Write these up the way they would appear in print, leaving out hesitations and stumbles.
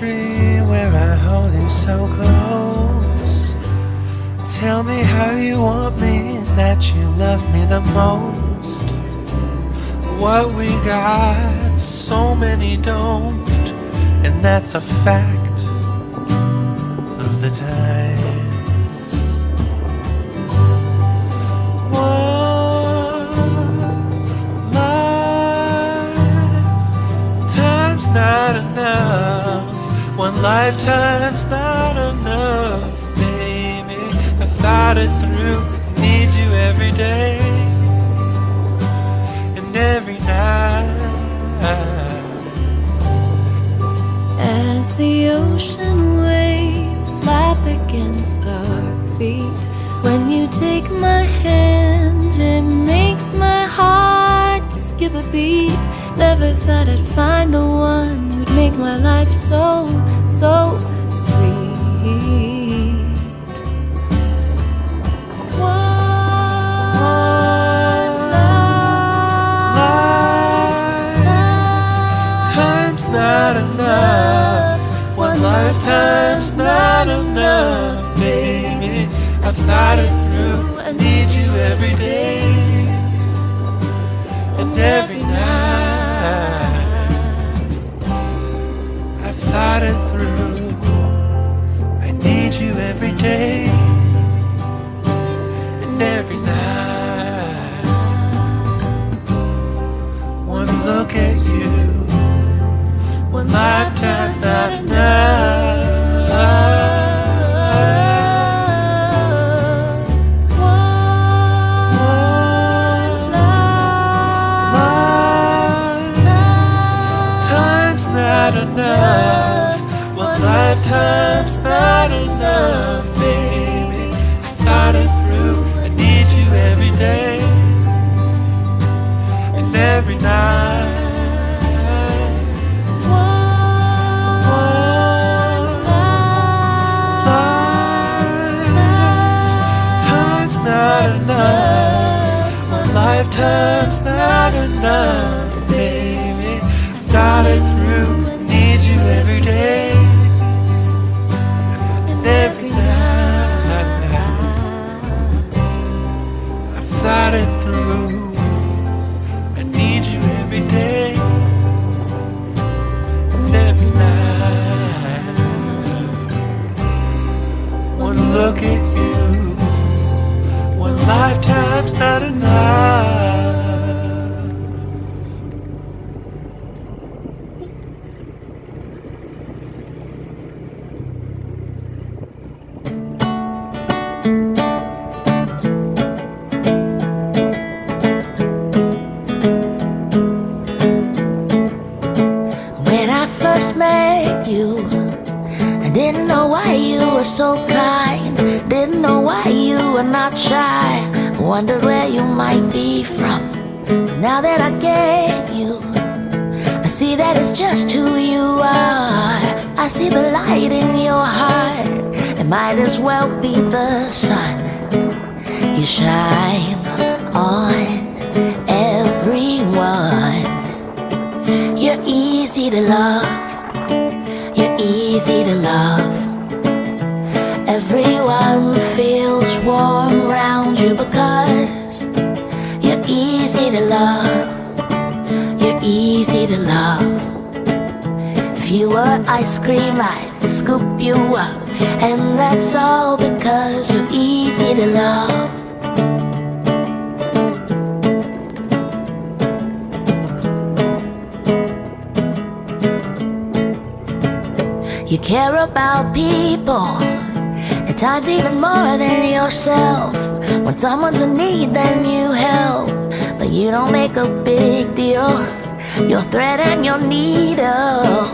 chemistry where I hold you so close. Tell me how you want me, that you love me the most. What we got, so many don't, and that's a fact of the times. Not enough. One lifetime's not enough, baby. I've thought it through. Need you every day and every night. As the ocean waves lap against our feet, when you take my hand, it makes my heart skip a beat. Never thought I'd find the one who'd make my life so, so sweet. One lifetime's not enough. One lifetime's not enough, baby. I've thought it through. I need you every day and every night. I've thought it through. I need you every day and every night. One look at you, one lifetime's not enough. Not enough. One lifetime's not enough, baby. I thought it through. I need you every day and every night. One lifetime's not enough. One lifetime's not enough, baby. I thought it through. Need you every day and every night. I've thought it through. I need you every day and every night. One look at you, one lifetime's not enough. So kind, didn't know why you were not shy. Wondered where you might be from. But now that I get you, I see that it's just who you are. I see the light in your heart. It might as well be the sun. You shine on everyone. You're easy to love. You're easy to love. Everyone feels warm around you because you're easy to love. You're easy to love. If you were ice cream, I'd scoop you up. And that's all because you're easy to love. You care about people, at times even more than yourself. When someone's in need, then you help, but you don't make a big deal. Your thread and your needle,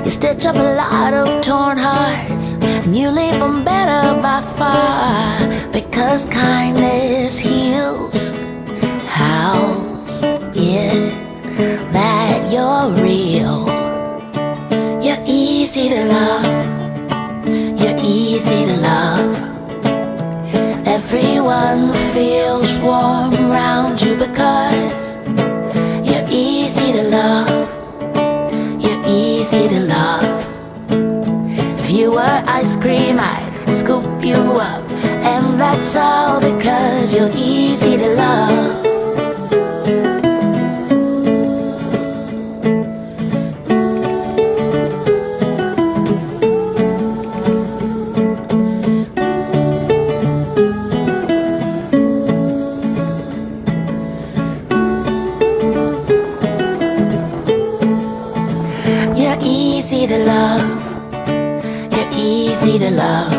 you stitch up a lot of torn hearts, and you leave them better by far. Because kindness heals. How's it that you're real? You're easy to love. You're easy to love. Everyone feels warm around you because you're easy to love. You're easy to love. ice cream, I'd scoop you up. And that's all because you're easy to love. You're easy to love. You're easy to love.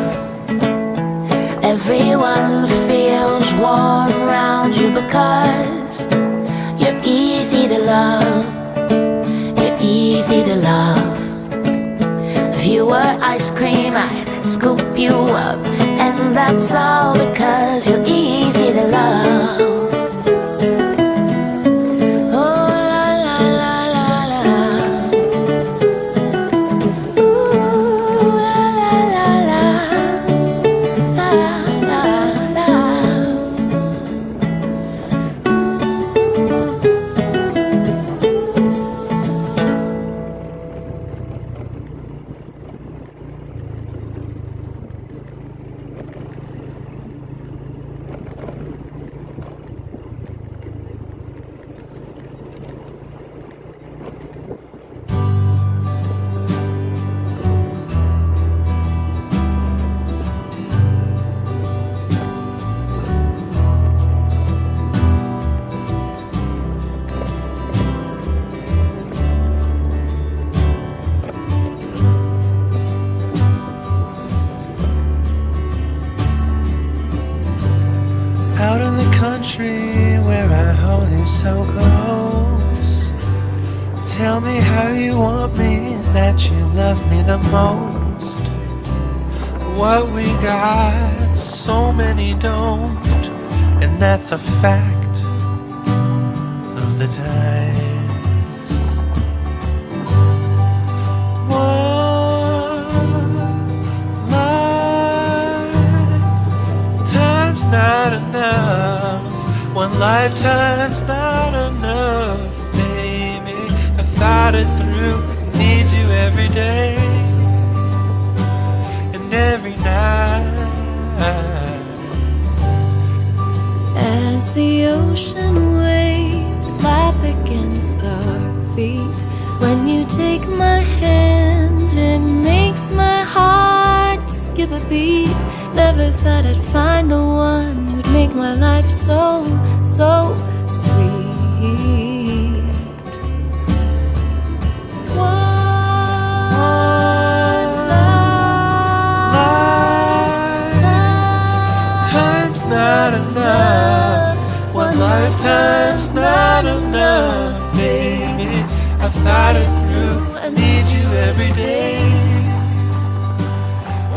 Everyone feels warm around you because you're easy to love. You're easy to love. If you were ice cream, I'd scoop you up. And that's all because you're easy to love. Out in the country where I hold you so close. Tell me how you want me, that you love me the most. What we got, so many don't, and that's a fact of the times. One lifetime's not enough. One lifetime's not enough, baby. I thought it through, need you every day and every night. As the ocean waves lap against our feet, when you take my hand, it makes my heart skip a beat. Never thought I'd find the one who'd make my life so, so sweet. Time's not enough. One lifetime's not enough, baby. I've thought it through. I need you every day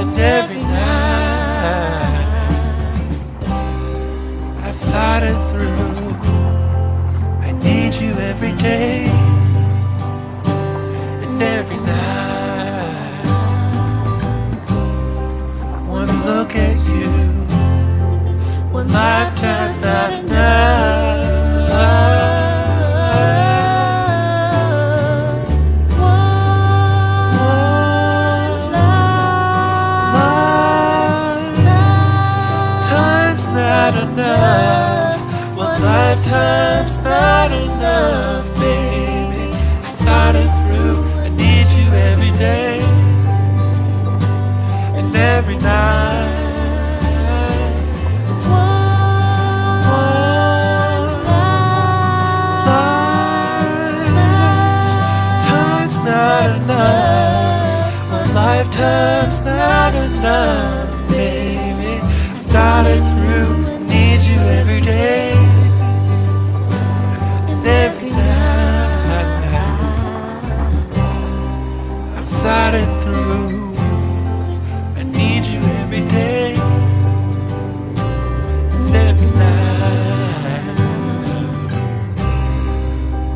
and every night. I've thought it through. I need you every day and every night. One look at you, one lifetime's not enough. Not enough. One lifetime's not enough, baby. I thought it through. I need you every day and every night. Time's not enough. One lifetime's not enough, baby. I thought it through. Need you every day and every night. I've thought it through. I need you every day and every night.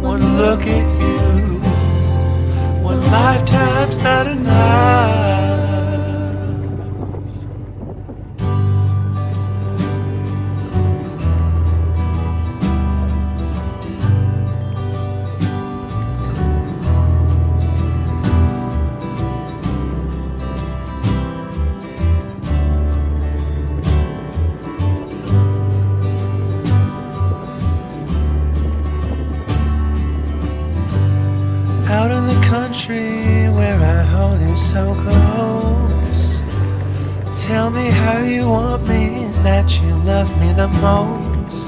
One look at you, one lifetime's not enough. Out in the country where I hold you so close. Tell me how you want me, that you love me the most.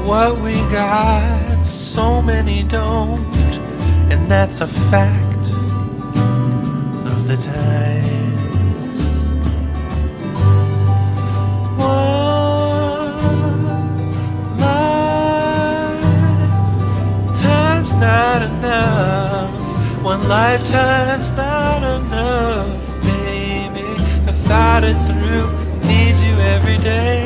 What we got, so many don't, and that's a fact of the times. One lifetime's not enough. One lifetime's not enough, baby. I thought it through, need you every day.